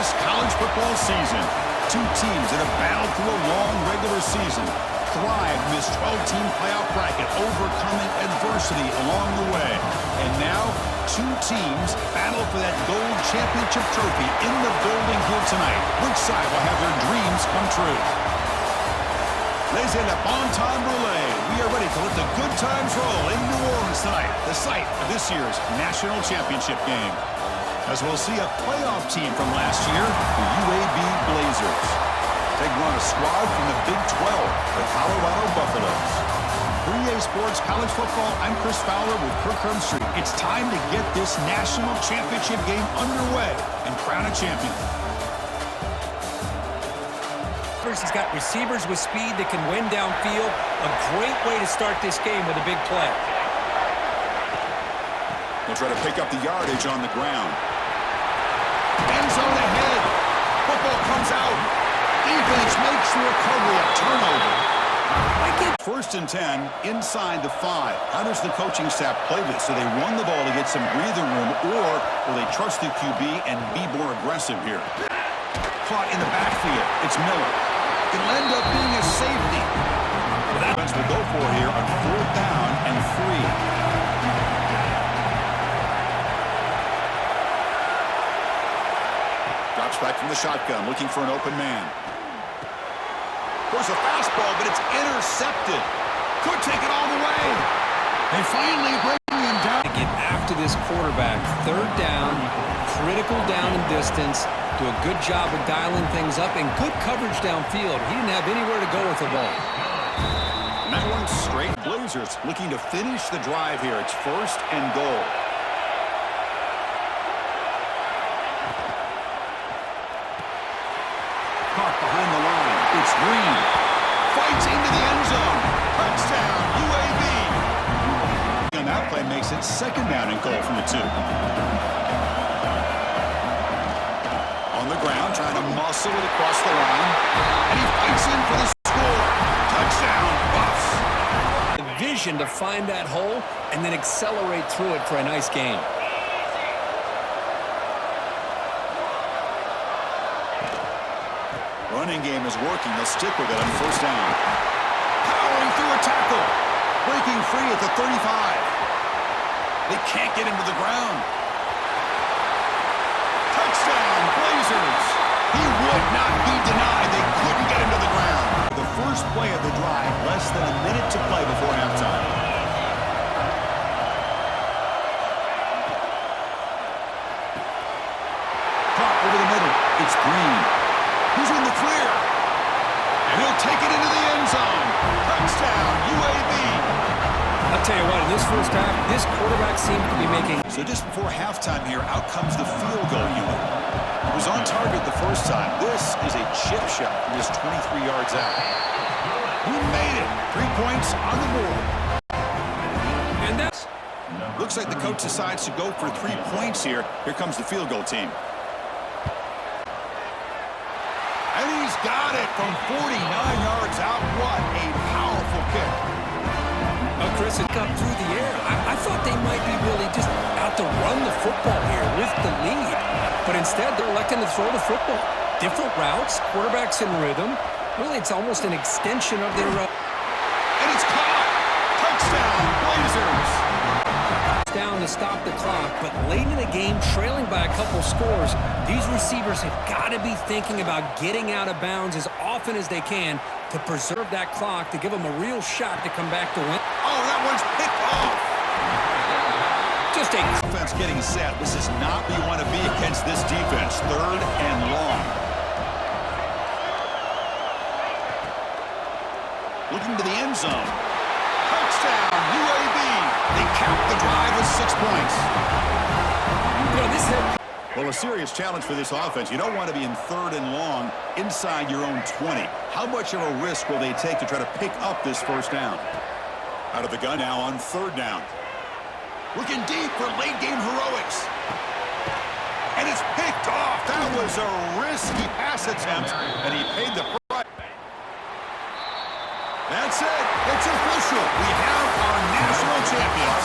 this college football season. Two teams that have battled through a long regular season, thrived in this 12-team playoff bracket, overcoming adversity along the way. And now, two teams battle for that gold championship trophy in the building here tonight. Which side will have their dreams come true? Laissez le bon temps brûler. We are ready to let the good times roll in New Orleans tonight, the site of this year's national championship game. As we'll see a playoff team from last year, the UAB Blazers. Taking on a squad from the Big 12, the Colorado Buffaloes. 3A Sports College Football, I'm Chris Fowler with Kirk Street. It's time to get this national championship game underway and crown a champion. He's got receivers with speed that can win downfield. A great way to start this game with a big play. They'll try to pick up the yardage on the ground. End zone ahead. Football comes out. Defense makes the recovery, a turnover. First and 10, inside the 5. How does the coaching staff play this? Do they run the ball to get some breathing room, or will they trust the QB and be more aggressive here? Caught in the backfield. It's Miller. It'll end up being a safety. That defense will go for it here on 4th down and 3. Drops back from the shotgun, looking for an open man. There's a fastball, but it's intercepted. Could take it all the way. They finally bring him down. To get after this quarterback, 3rd down, critical down and distance. Do a good job of dialing things up and good coverage downfield. He didn't have anywhere to go with the ball. And that one's straight. Blazers looking to finish the drive here. It's 1st and goal. Caught behind the line. It's Green. Fights into the end zone. Touchdown, UAB. And that play makes it 2nd down and goal from the 2. On the ground, trying to muscle it across the line. And he fights in for the score. Touchdown, Buffs. The vision to find that hole and then accelerate through it for a nice game. Running game is working. They'll stick with it on 1st down. Powering through a tackle. Breaking free at the 35. They can't get him to the ground. Touchdown, Blazers. He would not be denied. They couldn't get him to the ground. The first play of the drive, less than a minute to play before halftime. Caught over the middle. It's Green. He's in the clear. And he'll take it into the end zone. Touchdown, UAB. I'll tell you what, in this first half, this quarterback seems to be making... So just before halftime here, out comes the field goal unit. It was on target the first time. This is a chip shot from just 23 yards out. He made it. 3 points on the board. And that's... Looks like the coach decides to go for 3 points here. Here comes the field goal team. And he's got it from 49 yards out. What a powerful kick. Chris, it got through the air. I thought they might be really just out to run the football here with the lead. But instead, they're electing to throw the football. Different routes, quarterbacks in rhythm. Really, it's almost an extension of their... And it's caught. Touchdown, Blazers. Down to stop the clock, but late in the game, trailing by a couple scores, these receivers have got to be thinking about getting out of bounds as often as they can to preserve that clock, to give them a real shot to come back to win. Oh, that one's picked off. Just a defense getting set. This is not where you want to be against this defense. 3rd and long. Looking to the end zone. Touchdown, UAB. They cap the drive with 6 points. You know, this is... Well, a serious challenge for this offense. You don't want to be in 3rd and long inside your own 20. How much of a risk will they take to try to pick up this 1st down? Out of the gun now on 3rd down. Looking deep for late game heroics. And it's picked off. That was a risky pass attempt, and he paid the price. That's it. It's official. We have our national champions.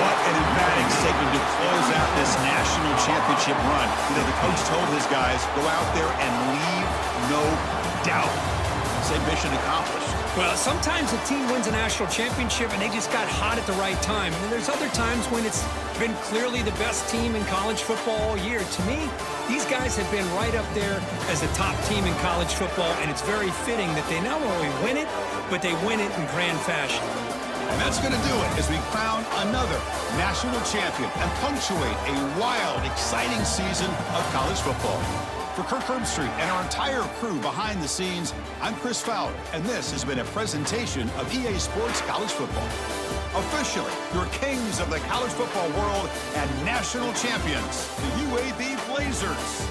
What an emphatic segment to close out this national championship run. You know, the coach told his guys, go out there and leave no doubt. Say mission accomplished. Well, sometimes a team wins a national championship and they just got hot at the right time. And then there's other times when it's been clearly the best team in college football all year. To me, these guys have been right up there as the top team in college football, and it's very fitting that they not only win it, but they win it in grand fashion. And that's going to do it as we crown another national champion and punctuate a wild, exciting season of college football. For Kirk Herbstreit and our entire crew behind the scenes, I'm Chris Fowler, and this has been a presentation of EA Sports College Football. Officially, your kings of the college football world and national champions, the UAB Blazers.